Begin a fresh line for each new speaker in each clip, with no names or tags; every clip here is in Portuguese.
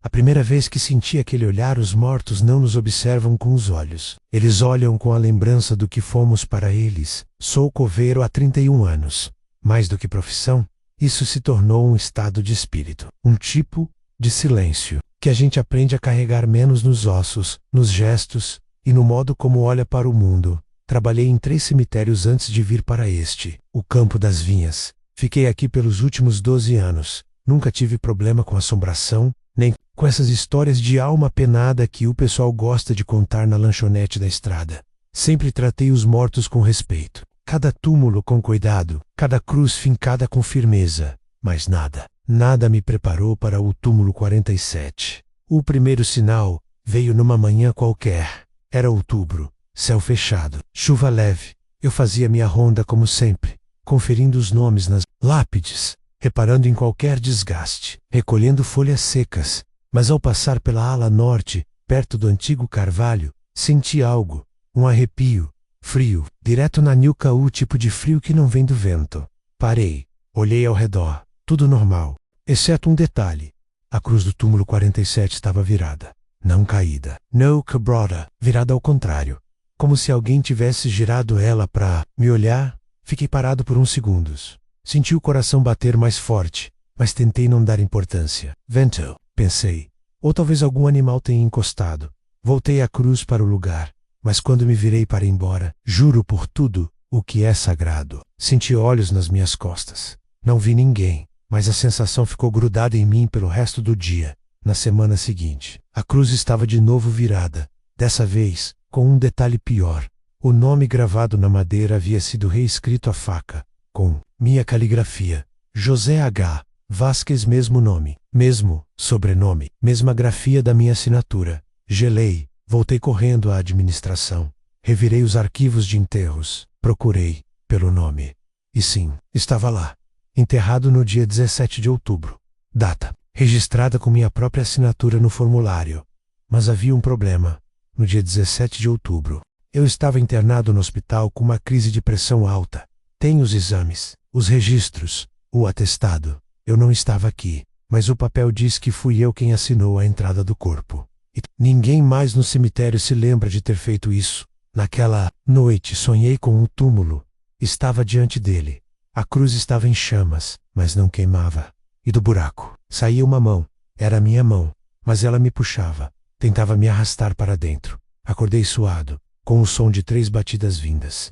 A primeira vez que senti aquele olhar, os mortos não nos observam com os olhos. Eles olham com a lembrança do que fomos para eles. Sou coveiro há 31 anos. Mais do que profissão, isso se tornou um estado de espírito. Um tipo de silêncio que a gente aprende a carregar menos nos ossos, nos gestos e no modo como olha para o mundo. Trabalhei em 3 cemitérios antes de vir para este, o Campo das Vinhas. Fiquei aqui pelos últimos 12 anos. Nunca tive problema com assombração, nem com essas histórias de alma penada que o pessoal gosta de contar na lanchonete da estrada. Sempre tratei os mortos com respeito. Cada túmulo com cuidado, cada cruz fincada com firmeza. Mas nada me preparou para o túmulo 47. O primeiro sinal veio numa manhã qualquer. Era outubro, céu fechado, chuva leve. Eu fazia minha ronda como sempre, conferindo os nomes nas lápides, reparando em qualquer desgaste, recolhendo folhas secas. Mas ao passar pela ala norte, perto do antigo carvalho, senti algo, um arrepio, frio, direto na nuca, o tipo de frio que não vem do vento. Parei, olhei ao redor, tudo normal, exceto um detalhe. A cruz do túmulo 47 estava virada, não caída. No quebrada, virada ao contrário, como se alguém tivesse girado ela para me olhar. Fiquei parado por uns segundos. Senti o coração bater mais forte, mas tentei não dar importância. Vento, pensei. Ou talvez algum animal tenha encostado. Voltei a cruz para o lugar, mas quando me virei para ir embora, juro por tudo o que é sagrado, senti olhos nas minhas costas. Não vi ninguém, mas a sensação ficou grudada em mim pelo resto do dia. Na semana seguinte, a cruz estava de novo virada, dessa vez com um detalhe pior. O nome gravado na madeira havia sido reescrito à faca, com minha caligrafia. José H. Vasquez, mesmo nome, mesmo sobrenome, mesma grafia da minha assinatura. Gelei, voltei correndo à administração. Revirei os arquivos de enterros, procurei pelo nome. E sim, estava lá, enterrado no dia 17 de outubro. Data, registrada com minha própria assinatura no formulário. Mas havia um problema. No dia 17 de outubro, eu estava internado no hospital com uma crise de pressão alta. Tenho os exames, os registros, o atestado. Eu não estava aqui, mas o papel diz que fui eu quem assinou a entrada do corpo. E ninguém mais no cemitério se lembra de ter feito isso. Naquela noite sonhei com um túmulo. Estava diante dele. A cruz estava em chamas, mas não queimava. E do buraco saía uma mão. Era a minha mão, mas ela me puxava. Tentava me arrastar para dentro. Acordei suado, com o som de 3 batidas vindas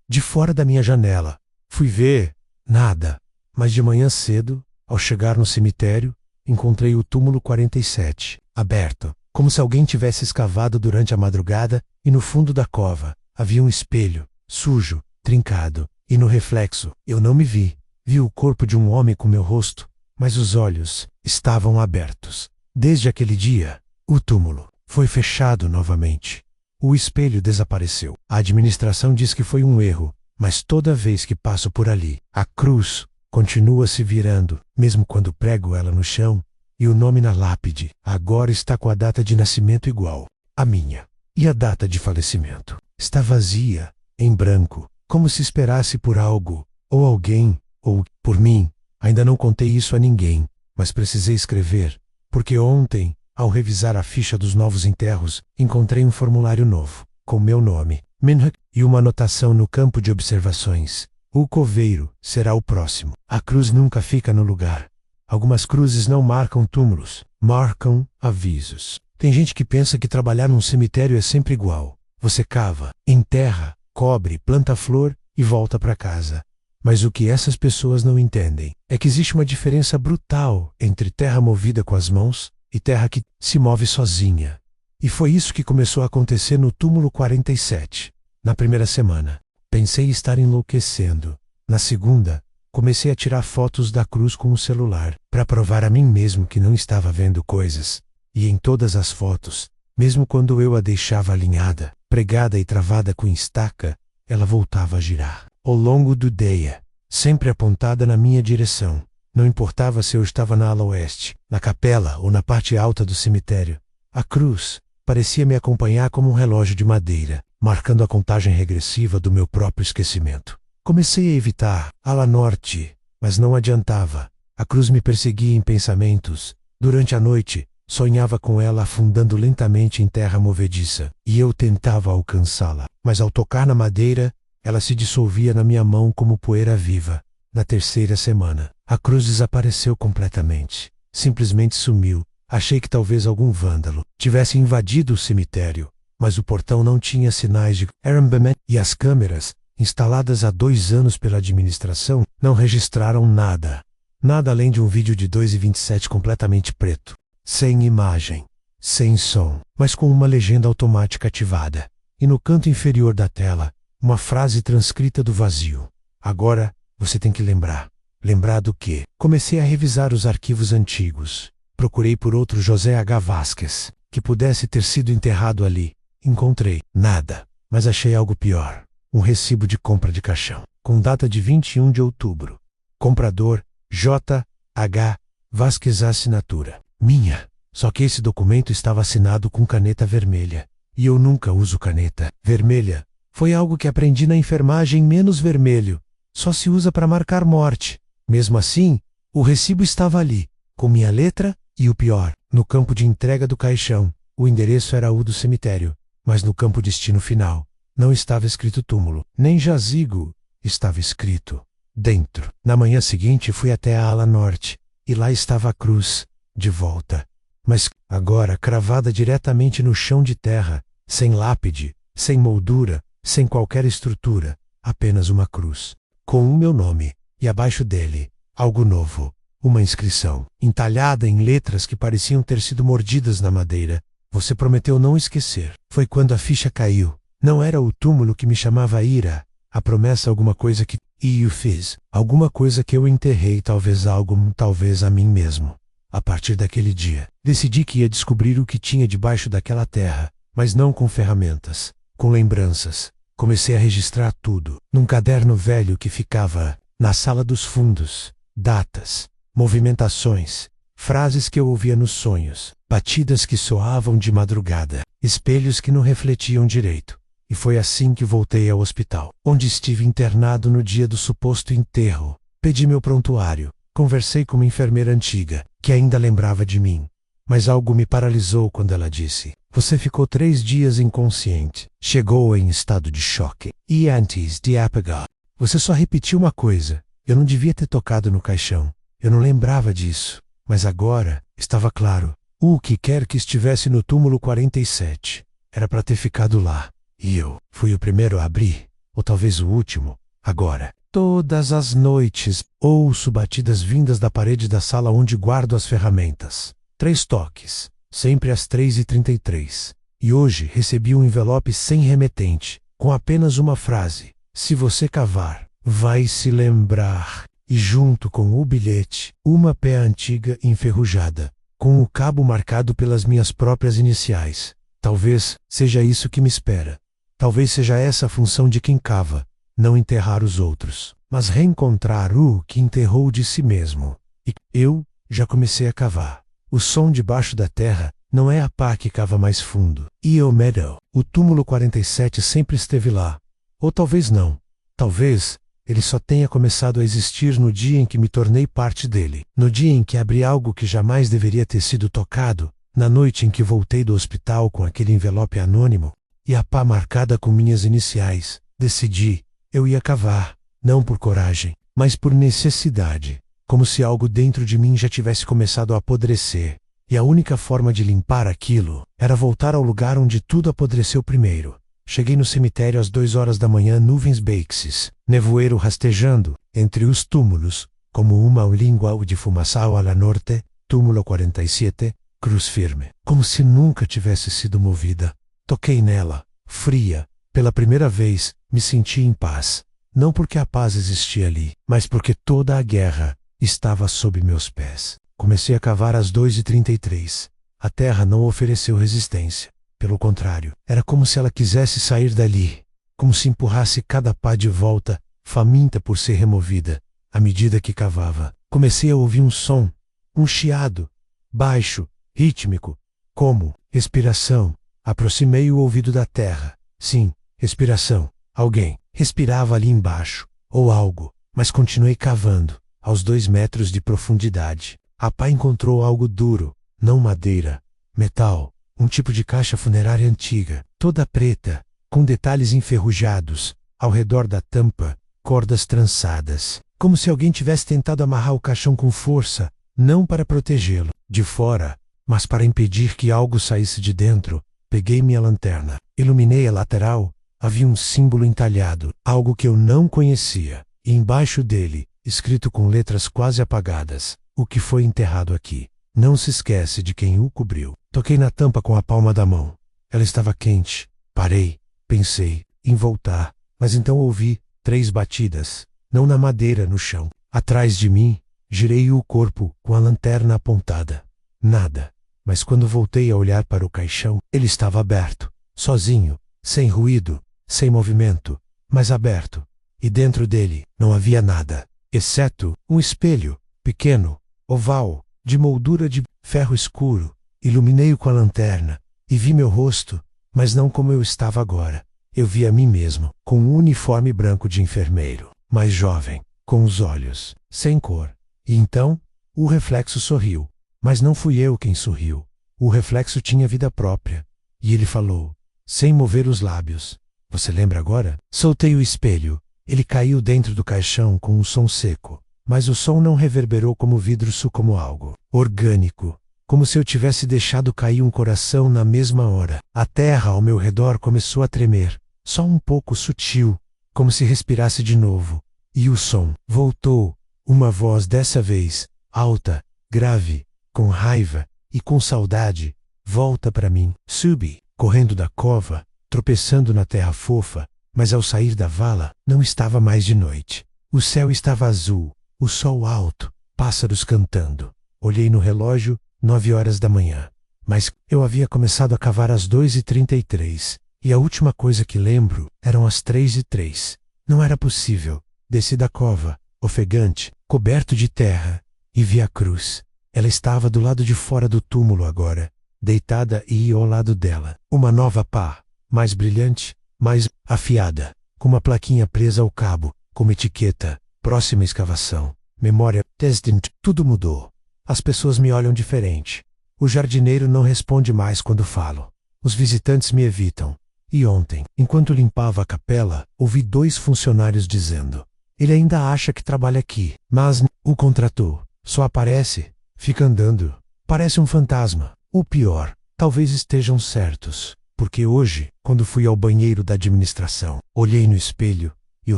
de fora da minha janela. Fui ver, nada. Mas de manhã cedo, ao chegar no cemitério, encontrei o túmulo 47, aberto, como se alguém tivesse escavado durante a madrugada, e no fundo da cova havia um espelho, sujo, trincado, e no reflexo eu não me vi. Vi o corpo de um homem com meu rosto, mas os olhos estavam abertos. Desde aquele dia, o túmulo foi fechado novamente. O espelho desapareceu. A administração diz que foi um erro, mas toda vez que passo por ali, a cruz continua se virando, mesmo quando prego ela no chão, e o nome na lápide agora está com a data de nascimento igual à minha. E a data de falecimento está vazia, em branco, como se esperasse por algo, ou alguém, ou por mim. Ainda não contei isso a ninguém, mas precisei escrever, porque ontem, ao revisar a ficha dos novos enterros, encontrei um formulário novo, com meu nome, Minhuk, e uma anotação no campo de observações. O coveiro será o próximo. A cruz nunca fica no lugar. Algumas cruzes não marcam túmulos, marcam avisos. Tem gente que pensa que trabalhar num cemitério é sempre igual. Você cava, enterra, cobre, planta flor e volta para casa. Mas o que essas pessoas não entendem é que existe uma diferença brutal entre terra movida com as mãos e terra que se move sozinha. E foi isso que começou a acontecer no túmulo 47. Na primeira semana, pensei estar enlouquecendo. Na segunda, comecei a tirar fotos da cruz com o celular, para provar a mim mesmo que não estava vendo coisas. E em todas as fotos, mesmo quando eu a deixava alinhada, pregada e travada com estaca, ela voltava a girar. Ao longo do dia, sempre apontada na minha direção. Não importava se eu estava na ala oeste, na capela ou na parte alta do cemitério. A cruz parecia me acompanhar como um relógio de madeira, marcando a contagem regressiva do meu próprio esquecimento. Comecei a evitar ala norte, mas não adiantava. A cruz me perseguia em pensamentos. Durante a noite, Sonhava com ela afundando lentamente em terra movediça, e eu tentava alcançá-la, mas ao tocar na madeira, ela se dissolvia na minha mão como poeira viva. Na terceira semana, a cruz desapareceu completamente. Simplesmente sumiu. Achei que talvez algum vândalo tivesse invadido o cemitério, mas o portão não tinha sinais de arrombamento e as câmeras, instaladas há 2 anos pela administração, não registraram nada. Nada além de um vídeo de 2:27 completamente preto, sem imagem, sem som, mas com uma legenda automática ativada. E no canto inferior da tela, uma frase transcrita do vazio. Agora, você tem que lembrar. Lembrar do quê? Comecei a revisar os arquivos antigos. Procurei por outro José H. Vasquez, que pudesse ter sido enterrado ali. Encontrei nada, mas achei algo pior. Um recibo de compra de caixão, com data de 21 de outubro. Comprador, J. H. Vasquez, assinatura minha. Só que esse documento estava assinado com caneta vermelha. E eu nunca uso caneta vermelha. Foi algo que aprendi na enfermagem, menos vermelho. Só se usa para marcar morte. Mesmo assim, o recibo estava ali, com minha letra e o pior, no campo de entrega do caixão. O endereço era o do cemitério, mas no campo destino final não estava escrito túmulo, nem jazigo, estava escrito dentro. Na manhã seguinte fui até a ala norte, e lá estava a cruz, de volta. Mas agora cravada diretamente no chão de terra, sem lápide, sem moldura, sem qualquer estrutura, apenas uma cruz, com o meu nome, e abaixo dele, algo novo, uma inscrição, entalhada em letras que pareciam ter sido mordidas na madeira. Você prometeu não esquecer. Foi quando a ficha caiu. Não era o túmulo que me chamava a ira, a promessa alguma coisa que eu fiz, alguma coisa que eu enterrei, talvez algo, talvez a mim mesmo. A partir daquele dia, decidi que ia descobrir o que tinha debaixo daquela terra, mas não com ferramentas, com lembranças. Comecei a registrar tudo, num caderno velho que ficava na sala dos fundos. Datas, movimentações, frases que eu ouvia nos sonhos, batidas que soavam de madrugada, espelhos que não refletiam direito. E foi assim que voltei ao hospital, onde estive internado no dia do suposto enterro. Pedi meu prontuário, conversei com uma enfermeira antiga, que ainda lembrava de mim. Mas algo me paralisou quando ela disse: você ficou 3 dias inconsciente. Chegou em estado de choque. E antes de apagar, você só repetiu uma coisa. Eu não devia ter tocado no caixão. Eu não lembrava disso. Mas agora, estava claro. O que quer que estivesse no túmulo 47, era para ter ficado lá. E eu fui o primeiro a abrir, ou talvez o último. Agora, todas as noites, ouço batidas vindas da parede da sala onde guardo as ferramentas. 3 toques, sempre às 3:33. E hoje recebi um envelope sem remetente, com apenas uma frase: se você cavar, vai se lembrar. E junto com o bilhete, uma pé antiga enferrujada, com o cabo marcado pelas minhas próprias iniciais. Talvez seja isso que me espera. Talvez seja essa a função de quem cava, não enterrar os outros, mas reencontrar o que enterrou de si mesmo. E eu já comecei a cavar. O som debaixo da terra não é a pá que cava mais fundo. E o meadow, o túmulo 47 sempre esteve lá. Ou talvez não. Talvez ele só tenha começado a existir no dia em que me tornei parte dele. No dia em que abri algo que jamais deveria ter sido tocado. Na noite em que voltei do hospital com aquele envelope anônimo e a pá marcada com minhas iniciais, decidi, eu ia cavar, não por coragem, mas por necessidade, como se algo dentro de mim já tivesse começado a apodrecer, e a única forma de limpar aquilo era voltar ao lugar onde tudo apodreceu primeiro. Cheguei no cemitério às 2 horas da manhã, nuvens baixas, nevoeiro rastejando entre os túmulos, como uma língua de fumaçal ala norte, túmulo 47, cruz firme, como se nunca tivesse sido movida. Toquei nela, fria. Pela primeira vez, me senti em paz. Não porque a paz existia ali, mas porque toda a guerra estava sob meus pés. Comecei a cavar às 2:33. A terra não ofereceu resistência. Pelo contrário, era como se ela quisesse sair dali, como se empurrasse cada pá de volta, faminta por ser removida. À medida que cavava, comecei a ouvir um som, um chiado, baixo, rítmico, como respiração. Aproximei o ouvido da terra. Sim, respiração. Alguém respirava ali embaixo, ou algo, mas continuei cavando, aos 2 metros de profundidade. A pá encontrou algo duro, não madeira, metal, um tipo de caixa funerária antiga, toda preta, com detalhes enferrujados, ao redor da tampa, cordas trançadas, como se alguém tivesse tentado amarrar o caixão com força, não para protegê-lo de fora, mas para impedir que algo saísse de dentro. Peguei minha lanterna, iluminei a lateral, havia um símbolo entalhado, algo que eu não conhecia, e embaixo dele, escrito com letras quase apagadas, o que foi enterrado aqui. Não se esquece de quem o cobriu. Toquei na tampa com a palma da mão. Ela estava quente. Parei, pensei em voltar, mas então ouvi 3 batidas, não na madeira, no chão. Atrás de mim, girei o corpo com a lanterna apontada. Nada. Mas quando voltei a olhar para o caixão, ele estava aberto, sozinho, sem ruído, sem movimento, mas aberto. E dentro dele não havia nada, exceto um espelho, pequeno, oval, de moldura de ferro escuro. Iluminei-o com a lanterna e vi meu rosto, mas não como eu estava agora. Eu vi a mim mesmo, com um uniforme branco de enfermeiro, mais jovem, com os olhos sem cor. E então, o reflexo sorriu. Mas não fui eu quem sorriu. O reflexo tinha vida própria. E ele falou, sem mover os lábios. Você lembra agora? Soltei o espelho. Ele caiu dentro do caixão com um som seco. Mas o som não reverberou como vidro, como algo orgânico. Como se eu tivesse deixado cair um coração na mesma hora. A terra ao meu redor começou a tremer. Só um pouco sutil. Como se respirasse de novo. E o som voltou. Uma voz dessa vez, alta, grave, com raiva e com saudade, volta para mim. Subi, correndo da cova, tropeçando na terra fofa, mas ao sair da vala, não estava mais de noite. O céu estava azul, o sol alto, pássaros cantando. Olhei no relógio, 9 horas da manhã. Mas eu havia começado a cavar às 2h33, e a última coisa que lembro eram as 3h03. Não era possível. Desci da cova, ofegante, coberto de terra, e vi a cruz. Ela estava do lado de fora do túmulo agora, deitada e ao lado dela, uma nova pá, mais brilhante, mais afiada, com uma plaquinha presa ao cabo, como etiqueta, próxima escavação, memória, destined. Tudo mudou. As pessoas me olham diferente. O jardineiro não responde mais quando falo. Os visitantes me evitam. E ontem, enquanto limpava a capela, ouvi 2 funcionários dizendo: ele ainda acha que trabalha aqui, mas o contratou. Só aparece. Fica andando. Parece um fantasma. O pior, talvez estejam certos. Porque hoje, quando fui ao banheiro da administração, olhei no espelho, e o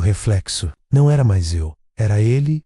reflexo não era mais eu. Era ele,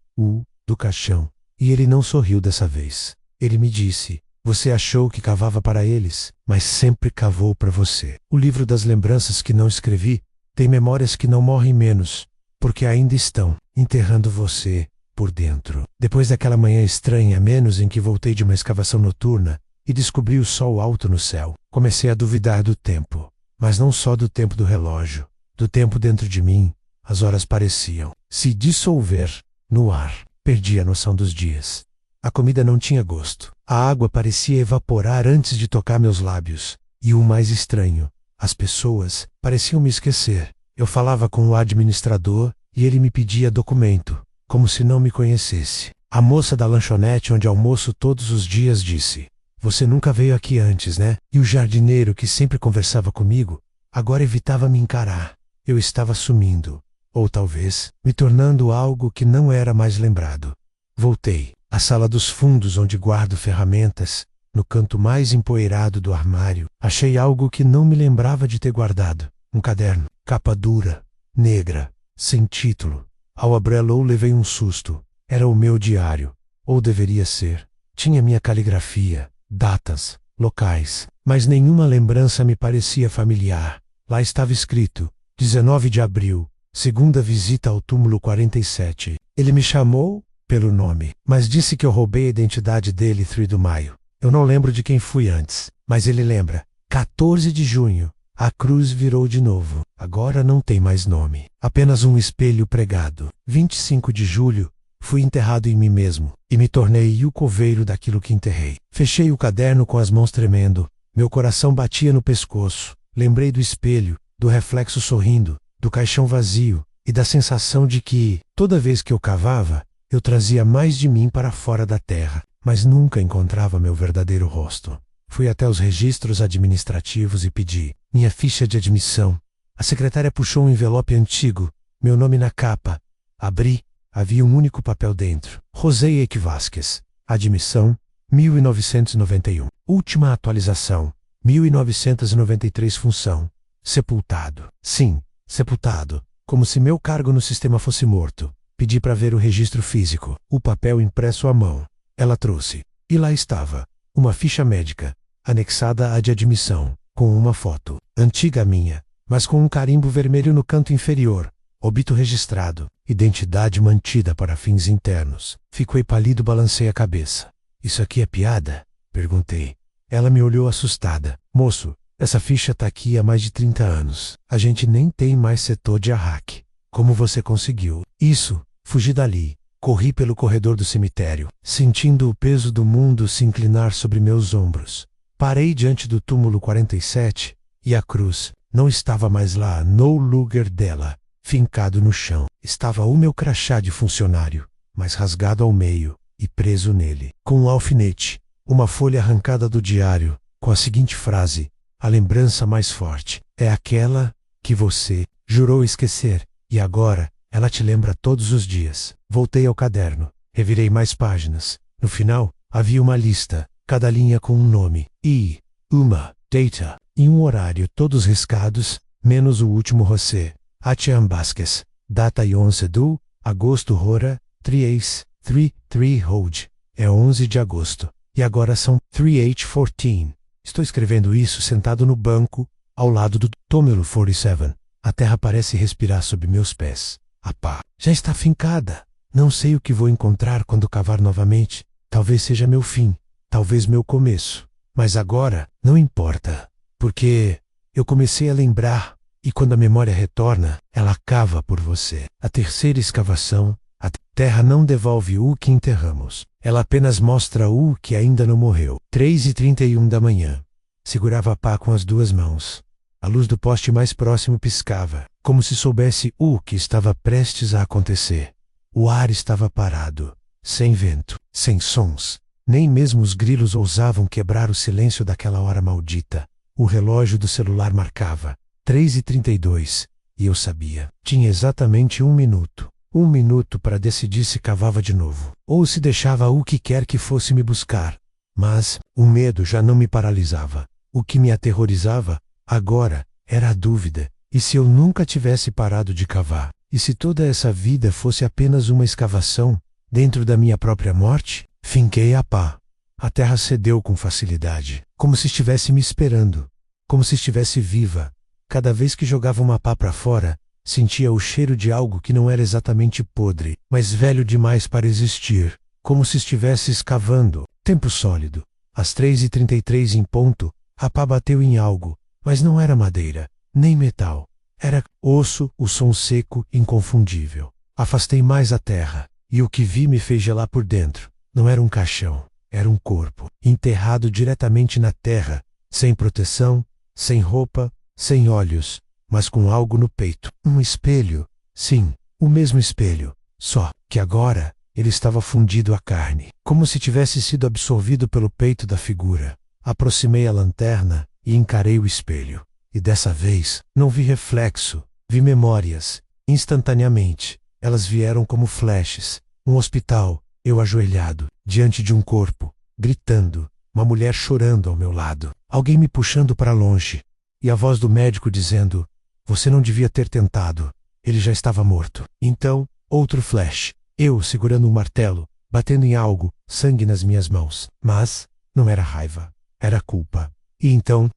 do caixão. E ele não sorriu dessa vez. Ele me disse: você achou que cavava para eles, mas sempre cavou para você. O livro das lembranças que não escrevi tem memórias que não morrem menos, porque ainda estão enterrando você por dentro. Depois daquela manhã estranha, menos em que voltei de uma escavação noturna e descobri o sol alto no céu, comecei a duvidar do tempo. Mas não só do tempo do relógio, do tempo dentro de mim. As horas pareciam se dissolver no ar. Perdi a noção dos dias. A comida não tinha gosto. A água parecia evaporar antes de tocar meus lábios. E o mais estranho, as pessoas pareciam me esquecer. Eu falava com o administrador e ele me pedia documento, como se não me conhecesse. A moça da lanchonete onde almoço todos os dias disse: você nunca veio aqui antes, né? E o jardineiro que sempre conversava comigo, agora evitava me encarar. Eu estava sumindo, ou talvez me tornando algo que não era mais lembrado. Voltei à sala dos fundos onde guardo ferramentas. No canto mais empoeirado do armário, achei algo que não me lembrava de ter guardado. Um caderno, capa dura, negra, sem título. Ao abri-lo levei um susto. Era o meu diário, ou deveria ser. Tinha minha caligrafia, datas, locais, mas nenhuma lembrança me parecia familiar. Lá estava escrito: 19 de abril, segunda visita ao túmulo 47. Ele me chamou pelo nome, mas disse que eu roubei a identidade dele 3 de maio. Eu não lembro de quem fui antes, mas ele lembra. 14 de junho. A cruz virou de novo. Agora não tem mais nome. Apenas um espelho pregado. 25 de julho. Fui enterrado em mim mesmo, e me tornei o coveiro daquilo que enterrei. Fechei o caderno com as mãos tremendo. Meu coração batia no pescoço. Lembrei do espelho, do reflexo sorrindo, do caixão vazio, e da sensação de que, toda vez que eu cavava, eu trazia mais de mim para fora da terra. mas nunca encontrava meu verdadeiro rosto. Fui até os registros administrativos e pedi minha ficha de admissão. A secretária puxou um envelope antigo, meu nome na capa. Abri, havia um único papel dentro. José Eike Vasquez. Admissão, 1991. Última atualização, 1993. Função, sepultado. Sim, sepultado. Como se meu cargo no sistema fosse morto. Pedi para ver o registro físico. O papel impresso à mão. Ela trouxe. E lá estava. Uma ficha médica, anexada à de admissão, com uma foto. Antiga minha, mas com um carimbo vermelho no canto inferior. Óbito registrado. Identidade mantida para fins internos. Fiquei pálido, balancei a cabeça. Isso aqui é piada? Perguntei. Ela me olhou assustada. Moço, essa ficha tá aqui há mais de 30 anos. A gente nem tem mais setor de arraque. Como você conseguiu? Isso, fugi dali. Corri pelo corredor do cemitério, sentindo o peso do mundo se inclinar sobre meus ombros. Parei diante do túmulo 47, e a cruz não estava mais lá, no lugar dela, fincado no chão. Estava o meu crachá de funcionário, mas rasgado ao meio e preso nele, com um alfinete, uma folha arrancada do diário, com a seguinte frase: a lembrança mais forte é aquela que você jurou esquecer, e agora ela te lembra todos os dias. Voltei ao caderno, revirei mais páginas. No final, havia uma lista, cada linha com um nome, e uma data, e um horário, todos riscados, menos o último José. Atiam Vasquez, data 11 de agosto, hora 3 Road. É 11 de agosto. E agora são 3h14. Estou escrevendo isso sentado no banco, ao lado do túmulo 47. A terra parece respirar sob meus pés. A pá já está fincada. Não sei o que vou encontrar quando cavar novamente. Talvez seja meu fim, talvez meu começo. Mas agora não importa, porque eu comecei a lembrar, e quando a memória retorna, ela cava por você. A terceira escavação, a terra não devolve o que enterramos. Ela apenas mostra o que ainda não morreu. 3h31 da manhã. Segurava a pá com as duas mãos. A luz do poste mais próximo piscava, como se soubesse o que estava prestes a acontecer. O ar estava parado, sem vento, sem sons. Nem mesmo os grilos ousavam quebrar o silêncio daquela hora maldita. O relógio do celular marcava 3h32, e eu sabia. Tinha exatamente 1 minuto. 1 minuto para decidir se cavava de novo, ou se deixava o que quer que fosse me buscar. Mas o medo já não me paralisava. O que me aterrorizava agora era a dúvida. E se eu nunca tivesse parado de cavar? E se toda essa vida fosse apenas uma escavação, dentro da minha própria morte? Finquei a pá. A terra cedeu com facilidade, como se estivesse me esperando, como se estivesse viva. Cada vez que jogava uma pá para fora, sentia o cheiro de algo que não era exatamente podre, mas velho demais para existir, como se estivesse escavando. Tempo sólido. Às 3h33 em ponto, a pá bateu em algo, mas não era madeira, nem metal. Era osso, o som seco, inconfundível. Afastei mais a terra, e o que vi me fez gelar por dentro. Não era um caixão, era um corpo, enterrado diretamente na terra, sem proteção, sem roupa, sem olhos, mas com algo no peito. Um espelho. Sim, o mesmo espelho, só que agora ele estava fundido à carne, como se tivesse sido absorvido pelo peito da figura. Aproximei a lanterna e encarei o espelho. E dessa vez, não vi reflexo, vi memórias, instantaneamente. Elas vieram como flashes. Um hospital, eu ajoelhado, diante de um corpo, gritando, uma mulher chorando ao meu lado, alguém me puxando para longe, e a voz do médico dizendo: você não devia ter tentado, ele já estava morto. Então, outro flash, eu segurando um martelo, batendo em algo, sangue nas minhas mãos. Mas, não era raiva, era culpa. E então,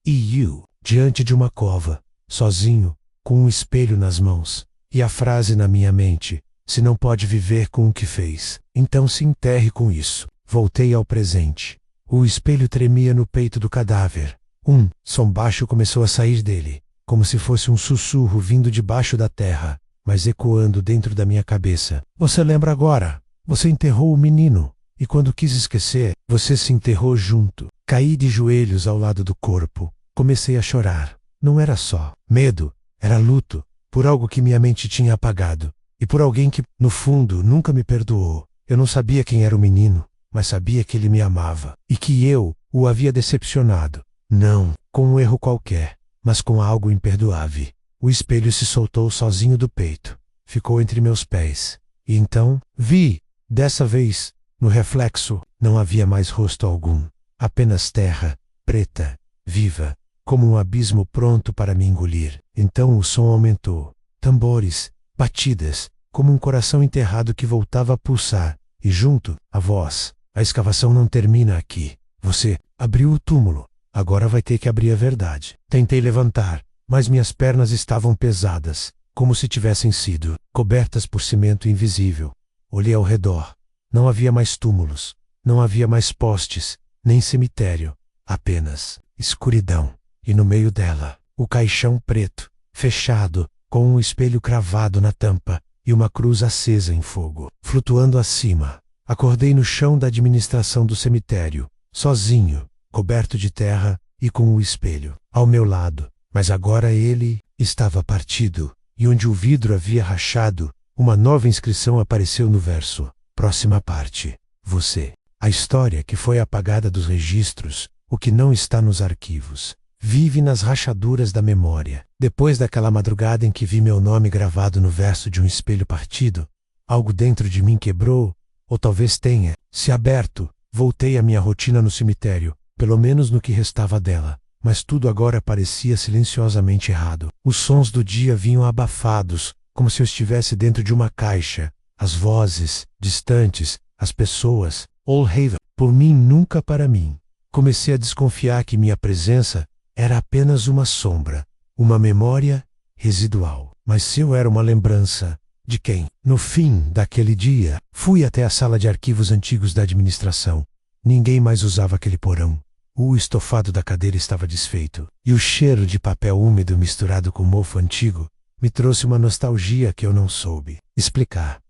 diante de uma cova, sozinho, com um espelho nas mãos, e a frase na minha mente: se não pode viver com o que fez, então se enterre com isso. Voltei ao presente. O espelho tremia no peito do cadáver. Um som baixo começou a sair dele, como se fosse um sussurro vindo debaixo da terra, mas ecoando dentro da minha cabeça. Você lembra agora? Você enterrou o menino, e quando quis esquecer, você se enterrou junto. Caí de joelhos ao lado do corpo. Comecei a chorar. Não era só medo, era luto, por algo que minha mente tinha apagado, e por alguém que, no fundo, nunca me perdoou. Eu não sabia quem era o menino, mas sabia que ele me amava, e que eu o havia decepcionado. Não com um erro qualquer, mas com algo imperdoável. O espelho se soltou sozinho do peito, ficou entre meus pés, e então vi, dessa vez, no reflexo, não havia mais rosto algum, apenas terra, preta, viva, como um abismo pronto para me engolir. Então o som aumentou, tambores, batidas, como um coração enterrado que voltava a pulsar, e junto, a voz: a escavação não termina aqui. Você abriu o túmulo, agora vai ter que abrir a verdade. Tentei levantar, mas minhas pernas estavam pesadas, como se tivessem sido cobertas por cimento invisível. Olhei ao redor. Não havia mais túmulos, não havia mais postes, nem cemitério, apenas escuridão. E no meio dela, o caixão preto, fechado, com um espelho cravado na tampa e uma cruz acesa em fogo, flutuando acima. Acordei no chão da administração do cemitério, sozinho, coberto de terra e com o espelho ao meu lado. Mas agora ele estava partido, e onde o vidro havia rachado, uma nova inscrição apareceu no verso. Próxima parte. Você. A história que foi apagada dos registros, o que não está nos arquivos, vive nas rachaduras da memória. Depois daquela madrugada em que vi meu nome gravado no verso de um espelho partido, algo dentro de mim quebrou, ou talvez tenha se aberto. Voltei à minha rotina no cemitério, pelo menos no que restava dela, mas tudo agora parecia silenciosamente errado. Os sons do dia vinham abafados, como se eu estivesse dentro de uma caixa. As vozes, distantes, as pessoas, Old Haven, por mim nunca para mim. Comecei a desconfiar que minha presença era apenas uma sombra, uma memória residual. Mas se eu era uma lembrança, de quem? No fim daquele dia, fui até a sala de arquivos antigos da administração. Ninguém mais usava aquele porão. O estofado da cadeira estava desfeito, e o cheiro de papel úmido misturado com mofo antigo me trouxe uma nostalgia que eu não soube explicar.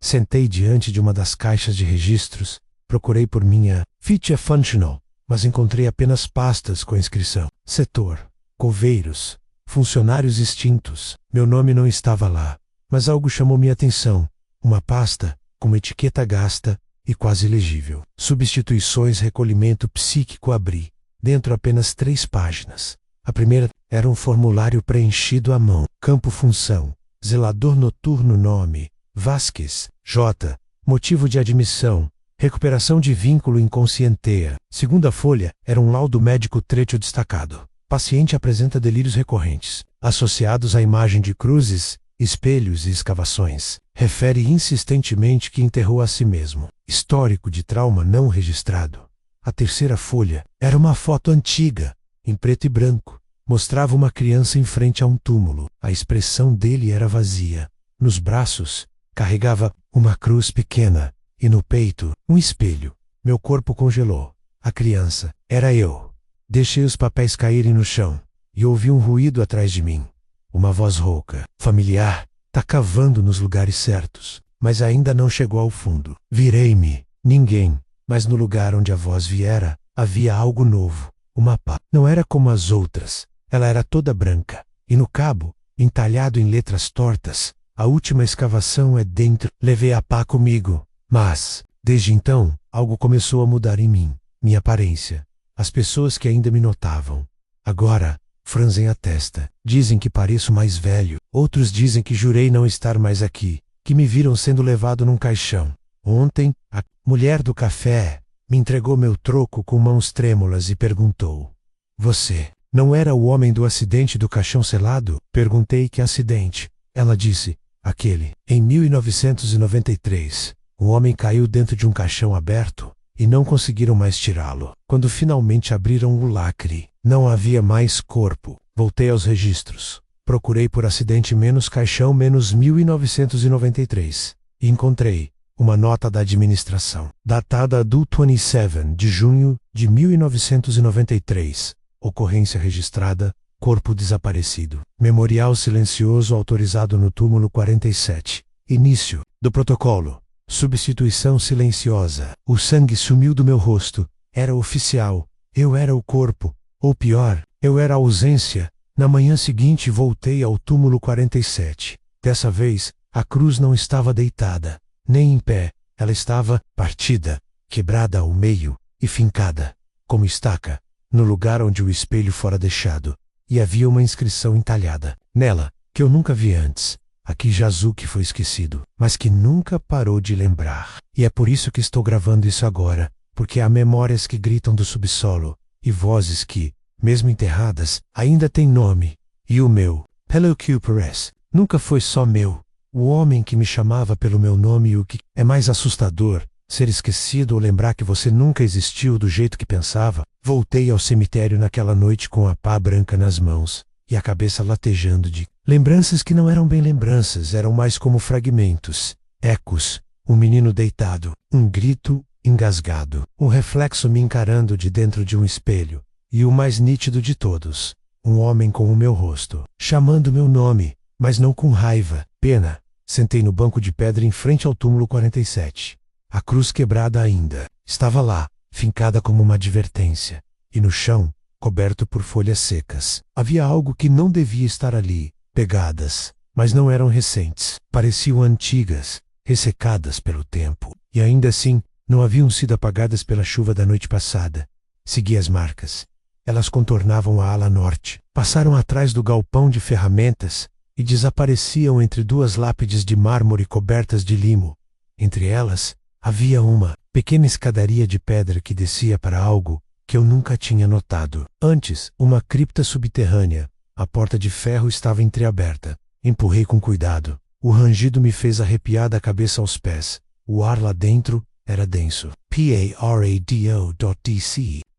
Sentei diante de uma das caixas de registros, procurei por minha ficha functional, mas encontrei apenas pastas com a inscrição: setor, coveiros, funcionários extintos. Meu nome não estava lá, mas algo chamou minha atenção. Uma pasta com uma etiqueta gasta e quase legível. Substituições, recolhimento psíquico. Abri. Dentro apenas 3 páginas. A primeira era um formulário preenchido à mão. Campo função: zelador noturno. Nome: Vasquez, J. Motivo de admissão: recuperação de vínculo inconscienteia. Segunda folha era um laudo médico trecho destacado. Paciente apresenta delírios recorrentes, associados à imagem de cruzes, espelhos e escavações. Refere insistentemente que enterrou a si mesmo. Histórico de trauma não registrado. A terceira folha era uma foto antiga, em preto e branco. Mostrava uma criança em frente a um túmulo. A expressão dele era vazia. Nos braços, carregava uma cruz pequena, e no peito, um espelho. Meu corpo congelou. A criança era eu. Deixei os papéis caírem no chão, e ouvi um ruído atrás de mim. Uma voz rouca, familiar: tá cavando nos lugares certos, mas ainda não chegou ao fundo. Virei-me. Ninguém, mas no lugar onde a voz viera, havia algo novo. Uma pá. Não era como as outras. Ela era toda branca, e no cabo, entalhado em letras tortas: a última escavação é dentro. Levei a pá comigo, mas, desde então, algo começou a mudar em mim. Minha aparência. As pessoas que ainda me notavam, agora, franzem a testa. Dizem que pareço mais velho. Outros dizem que jurei não estar mais aqui, que me viram sendo levado num caixão. Ontem, a mulher do café me entregou meu troco com mãos trêmulas e perguntou: você não era o homem do acidente do caixão selado? Perguntei: que acidente? Ela disse: aquele. Em 1993, um homem caiu dentro de um caixão aberto e não conseguiram mais tirá-lo. Quando finalmente abriram o lacre, não havia mais corpo. Voltei aos registros. Procurei por acidente menos caixão menos 1993 e encontrei uma nota da administração, datada do 27 de junho de 1993. Ocorrência registrada: corpo desaparecido. Memorial silencioso autorizado no túmulo 47. Início do protocolo. Substituição silenciosa. O sangue sumiu do meu rosto. Era oficial. Eu era o corpo. Ou pior, eu era a ausência. Na manhã seguinte voltei ao túmulo 47. Dessa vez, a cruz não estava deitada, nem em pé. Ela estava partida, quebrada ao meio e fincada, como estaca, no lugar onde o espelho fora deixado, e havia uma inscrição entalhada nela, que eu nunca vi antes. Aqui jaz o que foi esquecido, mas que nunca parou de lembrar. E é por isso que estou gravando isso agora, porque há memórias que gritam do subsolo, e vozes que, mesmo enterradas, ainda têm nome. E o meu, Pello Cooperes, nunca foi só meu. O homem que me chamava pelo meu nome, e o que é mais assustador, ser esquecido ou lembrar que você nunca existiu do jeito que pensava. Voltei ao cemitério naquela noite com a pá branca nas mãos, e a cabeça latejando de lembranças que não eram bem lembranças, eram mais como fragmentos, ecos, um menino deitado, um grito engasgado, um reflexo me encarando de dentro de um espelho, e o mais nítido de todos, um homem com o meu rosto, chamando meu nome, mas não com raiva, pena. Sentei no banco de pedra em frente ao túmulo 47. A cruz quebrada ainda estava lá, fincada como uma advertência, e no chão, coberto por folhas secas, havia algo que não devia estar ali, pegadas, mas não eram recentes, pareciam antigas, ressecadas pelo tempo, e ainda assim, não haviam sido apagadas pela chuva da noite passada. Segui as marcas. Elas contornavam a ala norte, passaram atrás do galpão de ferramentas e desapareciam entre duas lápides de mármore cobertas de limo. Entre elas, havia uma pequena escadaria de pedra que descia para algo que eu nunca tinha notado. Antes, uma cripta subterrânea. A porta de ferro estava entreaberta. Empurrei com cuidado. O rangido me fez arrepiar da cabeça aos pés. O ar lá dentro era denso. PARADO.DC.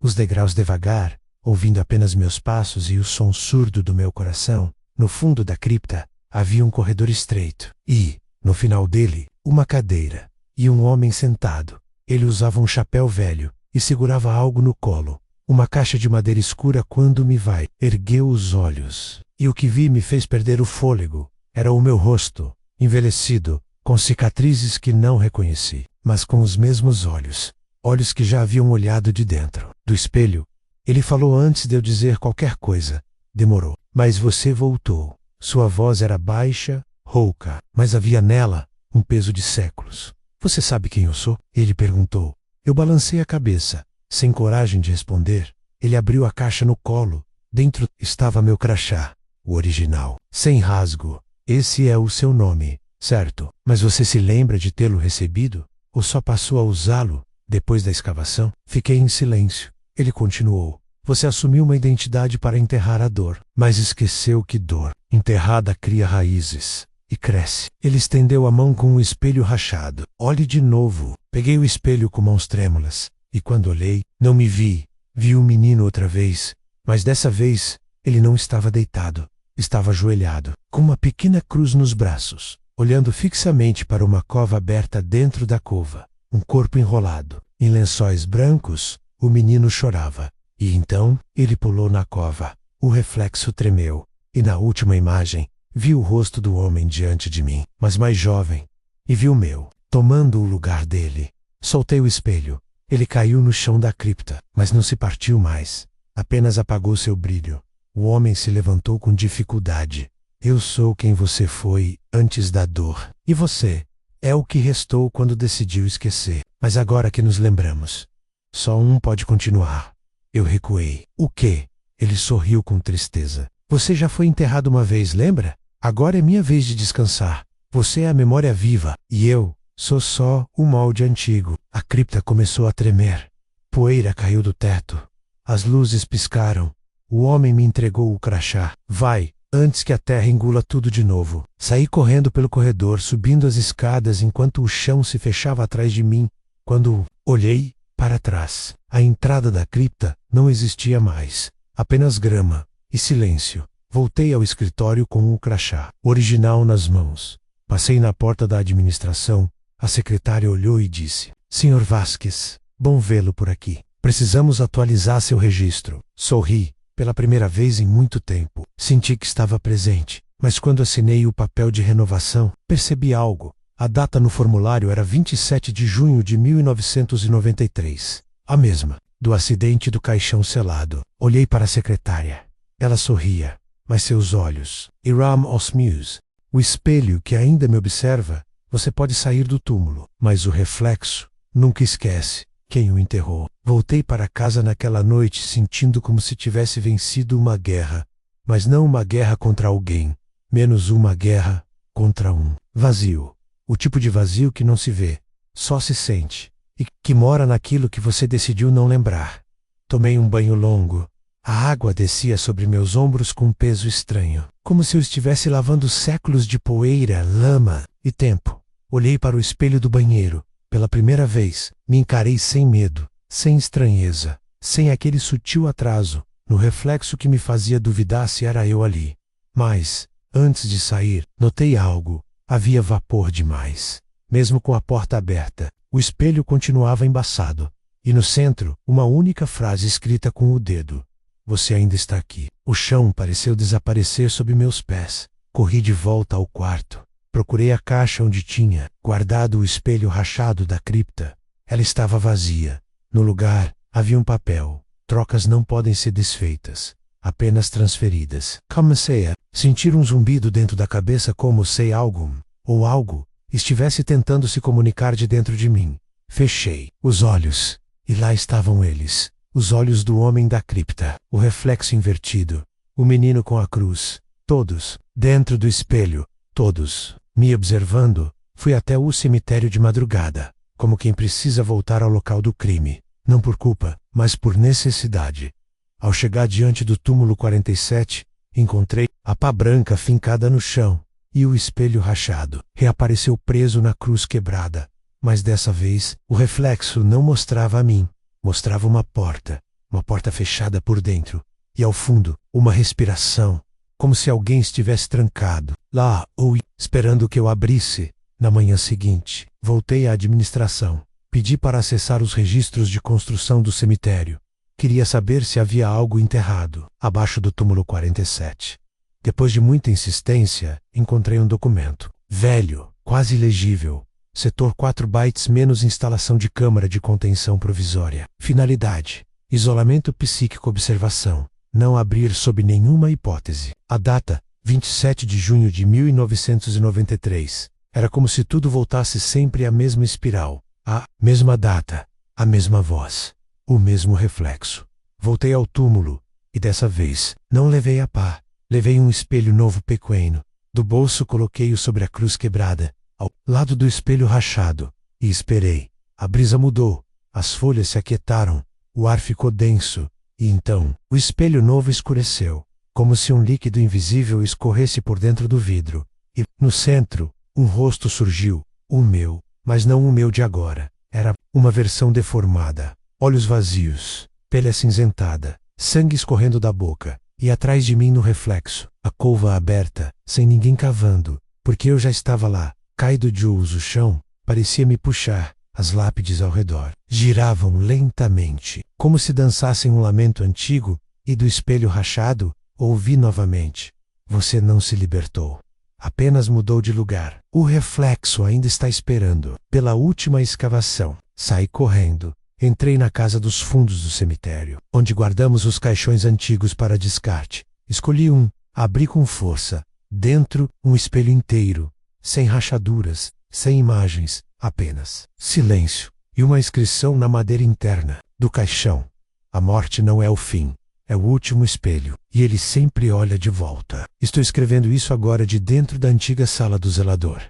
Os degraus devagar, ouvindo apenas meus passos e o som surdo do meu coração. No fundo da cripta, havia um corredor estreito. E, no final dele, uma cadeira. E um homem sentado. Ele usava um chapéu velho e segurava algo no colo. Uma caixa de madeira escura quando me vai. Ergueu os olhos. E o que vi me fez perder o fôlego. Era o meu rosto, envelhecido, com cicatrizes que não reconheci, mas com os mesmos olhos. Olhos que já haviam olhado de dentro. Do espelho, ele falou antes de eu dizer qualquer coisa. Demorou. Mas você voltou. Sua voz era baixa, rouca, mas havia nela um peso de séculos. Você sabe quem eu sou? Ele perguntou. Eu balancei a cabeça, sem coragem de responder. Ele abriu a caixa no colo. Dentro estava meu crachá, o original, sem rasgo. Esse é o seu nome, certo? Mas você se lembra de tê-lo recebido? Ou só passou a usá-lo depois da escavação? Fiquei em silêncio. Ele continuou. Você assumiu uma identidade para enterrar a dor, mas esqueceu que dor, enterrada, cria raízes e cresce. Ele estendeu a mão com um espelho rachado. Olhe de novo. Peguei o espelho com mãos trêmulas, e quando olhei, não me vi. Vi o menino outra vez, mas dessa vez, ele não estava deitado. Estava ajoelhado, com uma pequena cruz nos braços, olhando fixamente para uma cova aberta dentro da cova. Um corpo enrolado. Em lençóis brancos, o menino chorava. E então, ele pulou na cova. O reflexo tremeu, e na última imagem, vi o rosto do homem diante de mim, mas mais jovem, e vi o meu, tomando o lugar dele. Soltei o espelho. Ele caiu no chão da cripta, mas não se partiu mais. Apenas apagou seu brilho. O homem se levantou com dificuldade. Eu sou quem você foi antes da dor. E você é o que restou quando decidiu esquecer. Mas agora que nos lembramos, só um pode continuar. Eu recuei. O quê? Ele sorriu com tristeza. Você já foi enterrado uma vez, lembra? Agora é minha vez de descansar. Você é a memória viva, e eu sou só o molde antigo. A cripta começou a tremer. Poeira caiu do teto. As luzes piscaram. O homem me entregou o crachá. Vai, antes que a terra engula tudo de novo. Saí correndo pelo corredor, subindo as escadas enquanto o chão se fechava atrás de mim. Quando olhei para trás, a entrada da cripta não existia mais. Apenas grama e silêncio. Voltei ao escritório com o crachá, original nas mãos. Passei na porta da administração. A secretária olhou e disse: Sr. Vasquez, bom vê-lo por aqui. Precisamos atualizar seu registro. Sorri. Pela primeira vez em muito tempo, senti que estava presente, mas quando assinei o papel de renovação, percebi algo. A data no formulário era 27 de junho de 1993, a mesma, do acidente do caixão selado. Olhei para a secretária. Ela sorria, mas seus olhos, Iram Osmuse, o espelho que ainda me observa, você pode sair do túmulo, mas o reflexo nunca esquece. Quem o enterrou? Voltei para casa naquela noite sentindo como se tivesse vencido uma guerra, mas não uma guerra contra alguém, menos uma guerra contra um vazio. O tipo de vazio que não se vê, só se sente, e que mora naquilo que você decidiu não lembrar. Tomei um banho longo. A água descia sobre meus ombros com um peso estranho, como se eu estivesse lavando séculos de poeira, lama e tempo. Olhei para o espelho do banheiro. Pela primeira vez, me encarei sem medo, sem estranheza, sem aquele sutil atraso, no reflexo que me fazia duvidar se era eu ali. Mas, antes de sair, notei algo. Havia vapor demais. Mesmo com a porta aberta, o espelho continuava embaçado. E no centro, uma única frase escrita com o dedo. Você ainda está aqui. O chão pareceu desaparecer sob meus pés. Corri de volta ao quarto. Procurei a caixa onde tinha guardado o espelho rachado da cripta. Ela estava vazia. No lugar, havia um papel. Trocas não podem ser desfeitas, apenas transferidas. Comecei a sentir um zumbido dentro da cabeça como se algo, ou algo, estivesse tentando se comunicar de dentro de mim. Fechei os olhos, e lá estavam eles, os olhos do homem da cripta, o reflexo invertido, o menino com a cruz, todos, dentro do espelho, todos, me observando. Fui até o cemitério de madrugada, como quem precisa voltar ao local do crime, não por culpa, mas por necessidade. Ao chegar diante do túmulo 47, encontrei a pá branca fincada no chão, e o espelho rachado reapareceu preso na cruz quebrada. Mas dessa vez, o reflexo não mostrava a mim, mostrava uma porta fechada por dentro, e ao fundo, uma respiração, como se alguém estivesse trancado, lá ou esperando que eu abrisse. Na manhã seguinte, voltei à administração. Pedi para acessar os registros de construção do cemitério. Queria saber se havia algo enterrado, abaixo do túmulo 47. Depois de muita insistência, encontrei um documento. Velho, quase ilegível. Setor 4 bytes menos instalação de câmara de contenção provisória. Finalidade: isolamento psíquico observação. Não abrir sob nenhuma hipótese. A data: 27 de junho de 1993. Era como se tudo voltasse sempre à mesma espiral. A mesma data, a mesma voz, o mesmo reflexo. Voltei ao túmulo, e dessa vez, não levei a pá. Levei um espelho novo pequeno. Do bolso coloquei-o sobre a cruz quebrada, ao lado do espelho rachado, e esperei. A brisa mudou, as folhas se aquietaram, o ar ficou denso, e então, o espelho novo escureceu, como se um líquido invisível escorresse por dentro do vidro. E, no centro, um rosto surgiu, o meu, mas não o meu de agora. Era uma versão deformada, olhos vazios, pele acinzentada, sangue escorrendo da boca, e atrás de mim no reflexo, a couva aberta, sem ninguém cavando, porque eu já estava lá, caído de uso o chão, parecia me puxar, as lápides ao redor giravam lentamente, como se dançassem um lamento antigo, e do espelho rachado, ouvi novamente. Você não se libertou. Apenas mudou de lugar. O reflexo ainda está esperando. Pela última escavação, saí correndo. Entrei na casa dos fundos do cemitério, onde guardamos os caixões antigos para descarte. Escolhi um, abri com força. Dentro, um espelho inteiro, sem rachaduras, sem imagens, apenas silêncio e uma inscrição na madeira interna do caixão. A morte não é o fim. É o último espelho, e ele sempre olha de volta. Estou escrevendo isso agora de dentro da antiga sala do zelador.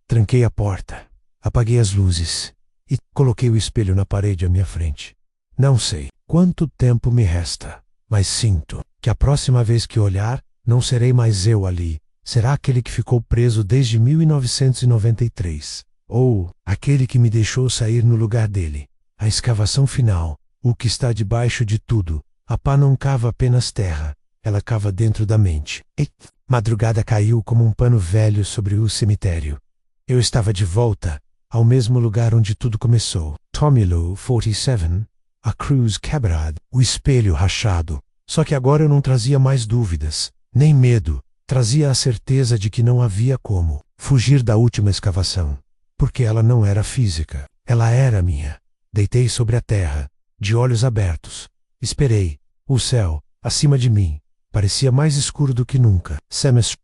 Tranquei a porta, apaguei as luzes e coloquei o espelho na parede à minha frente. Não sei quanto tempo me resta, mas sinto que a próxima vez que olhar, não serei mais eu ali. Será aquele que ficou preso desde 1993, ou aquele que me deixou sair no lugar dele. A escavação final, o que está debaixo de tudo. A pá não cava apenas terra, ela cava dentro da mente. E madrugada caiu como um pano velho sobre o cemitério. Eu estava de volta, ao mesmo lugar onde tudo começou. Túmulo 47, a cruz quebrada, o espelho rachado. Só que agora eu não trazia mais dúvidas, nem medo. Trazia a certeza de que não havia como fugir da última escavação. Porque ela não era física, ela era minha. Deitei sobre a terra, de olhos abertos. Esperei. O céu, acima de mim, parecia mais escuro do que nunca.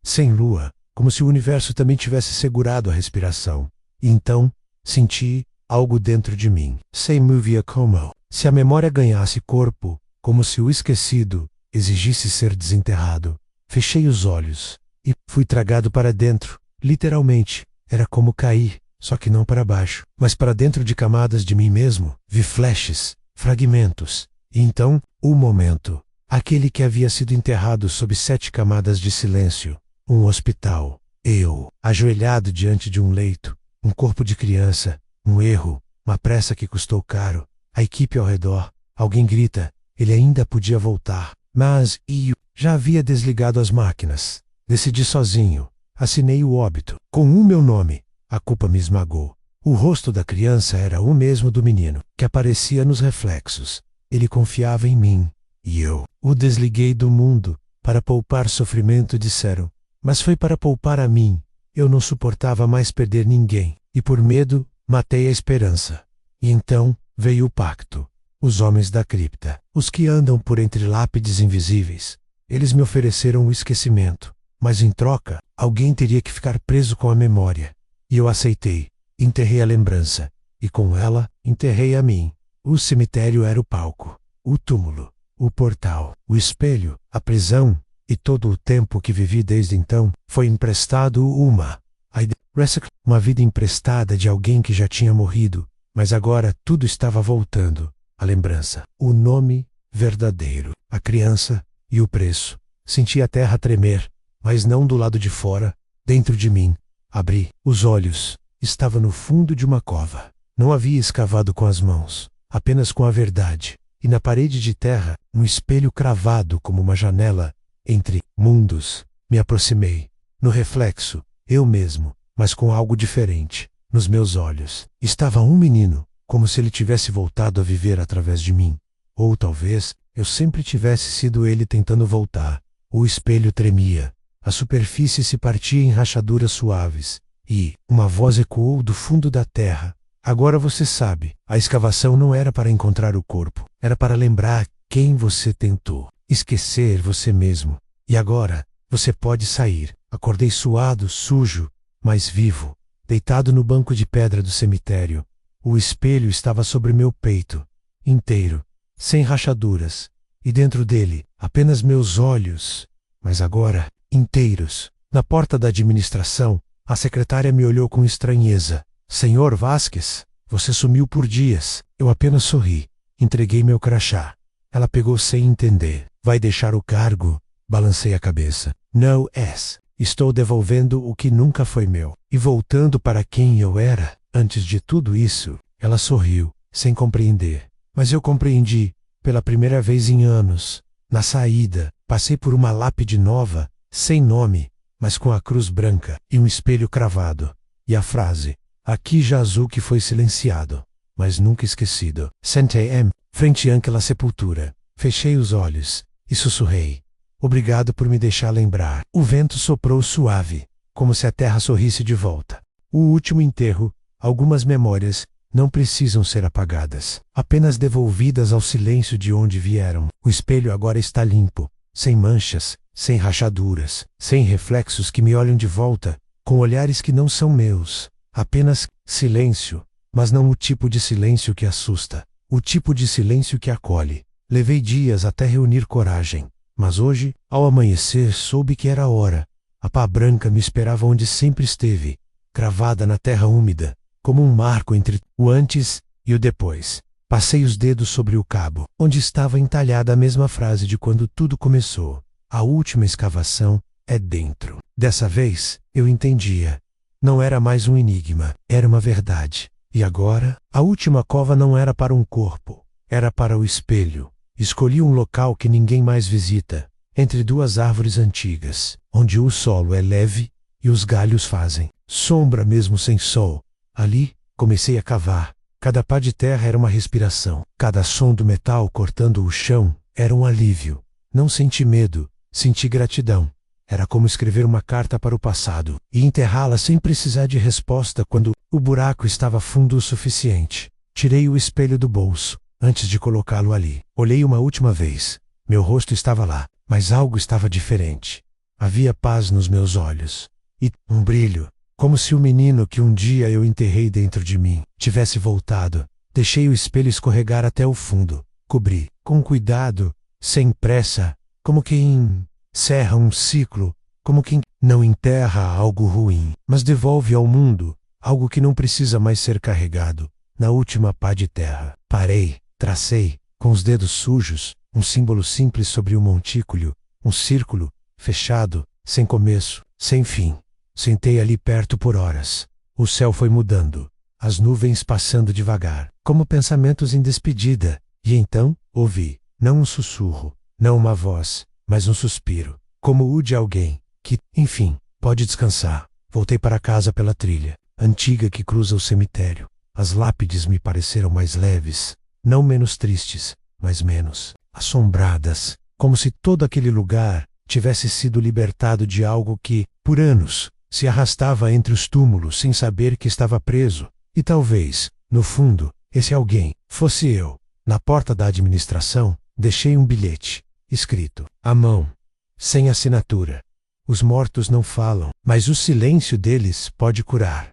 Sem lua, como se o universo também tivesse segurado a respiração. E então, senti algo dentro de mim se movia como se a memória ganhasse corpo, como se o esquecido exigisse ser desenterrado. Fechei os olhos e fui tragado para dentro, literalmente. Era como cair, só que não para baixo, mas para dentro de camadas de mim mesmo. Vi flashes, fragmentos, e então, o momento. Aquele que havia sido enterrado sob 7 camadas de silêncio. Um hospital. Eu, ajoelhado diante de um leito. Um corpo de criança. Um erro. Uma pressa que custou caro. A equipe ao redor. Alguém grita. Ele ainda podia voltar. Mas eu já havia desligado as máquinas. Decidi sozinho. Assinei o óbito. Com o meu nome. A culpa me esmagou. O rosto da criança era o mesmo do menino, que aparecia nos reflexos. Ele confiava em mim. E eu o desliguei do mundo. Para poupar sofrimento, disseram. Mas foi para poupar a mim. Eu não suportava mais perder ninguém. E por medo, matei a esperança. E então, veio o pacto. Os homens da cripta. Os que andam por entre lápides invisíveis. Eles me ofereceram o esquecimento. Mas em troca, alguém teria que ficar preso com a memória. E eu aceitei. Enterrei a lembrança. E com ela, enterrei a mim. O cemitério era o palco. O túmulo. O portal. O espelho. A prisão. E todo o tempo que vivi desde então, foi emprestado uma vida emprestada de alguém que já tinha morrido. Mas agora tudo estava voltando. A lembrança. O nome verdadeiro. A criança. E o preço. Senti a terra tremer. Mas não do lado de fora. Dentro de mim. Abri os olhos. Estava no fundo de uma cova. Não havia escavado com as mãos. Apenas com a verdade. E na parede de terra, um espelho cravado como uma janela entre mundos. Me aproximei. No reflexo, eu mesmo, mas com algo diferente. Nos meus olhos, estava um menino, como se ele tivesse voltado a viver através de mim. Ou talvez, eu sempre tivesse sido ele tentando voltar. O espelho tremia. A superfície se partia em rachaduras suaves. E uma voz ecoou do fundo da terra. Agora você sabe, a escavação não era para encontrar o corpo. Era para lembrar quem você tentou. Esquecer você mesmo. E agora, você pode sair. Acordei suado, sujo, mas vivo. Deitado no banco de pedra do cemitério. O espelho estava sobre meu peito. Inteiro. Sem rachaduras. E dentro dele, apenas meus olhos. Mas agora, inteiros. Na porta da administração, a secretária me olhou com estranheza. Senhor Vasquez, você sumiu por dias. Eu apenas sorri. Entreguei meu crachá. Ela pegou sem entender. Vai deixar o cargo? Balancei a cabeça. Não é. Estou devolvendo o que nunca foi meu. E voltando para quem eu era. Antes de tudo isso, ela sorriu, sem compreender. Mas eu compreendi, pela primeira vez em anos. Na saída, passei por uma lápide nova, sem nome, mas com a cruz branca e um espelho cravado. E a frase, aqui jaz o que foi silenciado, mas nunca esquecido. Sentei-me, frente àquela sepultura. Fechei os olhos e sussurrei. Obrigado por me deixar lembrar. O vento soprou suave, como se a terra sorrisse de volta. O último enterro, algumas memórias, não precisam ser apagadas, apenas devolvidas ao silêncio de onde vieram. O espelho agora está limpo, sem manchas, sem rachaduras, sem reflexos que me olham de volta, com olhares que não são meus. Apenas silêncio, mas não o tipo de silêncio que assusta, o tipo de silêncio que acolhe. Levei dias até reunir coragem, mas hoje, ao amanhecer, soube que era a hora. A pá branca me esperava onde sempre esteve, cravada na terra úmida, como um marco entre o antes e o depois. Passei os dedos sobre o cabo, onde estava entalhada a mesma frase de quando tudo começou. A última escavação é dentro. Dessa vez, eu entendia. Não era mais um enigma, era uma verdade. E agora, a última cova não era para um corpo, era para o espelho. Escolhi um local que ninguém mais visita, entre duas árvores antigas, onde o solo é leve e os galhos fazem sombra mesmo sem sol. Ali, comecei a cavar. Cada pá de terra era uma respiração. Cada som do metal cortando o chão era um alívio. Não senti medo, senti gratidão. Era como escrever uma carta para o passado e enterrá-la sem precisar de resposta quando o buraco estava fundo o suficiente. Tirei o espelho do bolso, antes de colocá-lo ali. Olhei uma última vez. Meu rosto estava lá, mas algo estava diferente. Havia paz nos meus olhos. E um brilho. Como se o menino que um dia eu enterrei dentro de mim tivesse voltado. Deixei o espelho escorregar até o fundo. Cobri, com cuidado, sem pressa, como quem encerra um ciclo, como quem não enterra algo ruim, mas devolve ao mundo algo que não precisa mais ser carregado. Na última pá de terra, parei, tracei, com os dedos sujos, um símbolo simples sobre o montículo, um círculo, fechado, sem começo, sem fim. Sentei ali perto por horas. O céu foi mudando, as nuvens passando devagar, como pensamentos em despedida, e então, ouvi, não um sussurro, não uma voz, mas um suspiro, como o de alguém que, enfim, pode descansar. Voltei para casa pela trilha, antiga que cruza o cemitério. As lápides me pareceram mais leves, não menos tristes, mas menos assombradas, como se todo aquele lugar tivesse sido libertado de algo que, por anos, se arrastava entre os túmulos sem saber que estava preso. E talvez, no fundo, esse alguém fosse eu. Na porta da administração, deixei um bilhete, escrito à mão, sem assinatura. Os mortos não falam, mas o silêncio deles pode curar.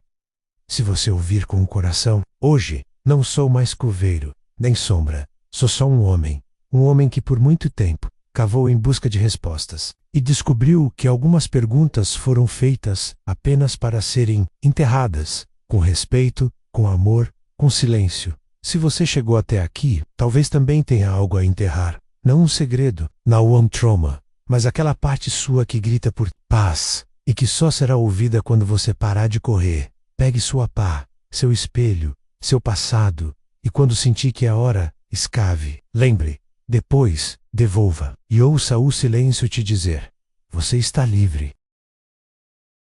Se você ouvir com o coração, hoje, não sou mais coveiro, nem sombra. Sou só um homem que por muito tempo cavou em busca de respostas e descobriu que algumas perguntas foram feitas apenas para serem enterradas, com respeito, com amor, com silêncio. Se você chegou até aqui, talvez também tenha algo a enterrar. Não um segredo, não um trauma, mas aquela parte sua que grita por paz e que só será ouvida quando você parar de correr. Pegue sua pá, seu espelho, seu passado, e quando sentir que é hora, escave. Lembre, depois, devolva, e ouça o silêncio te dizer: você está livre.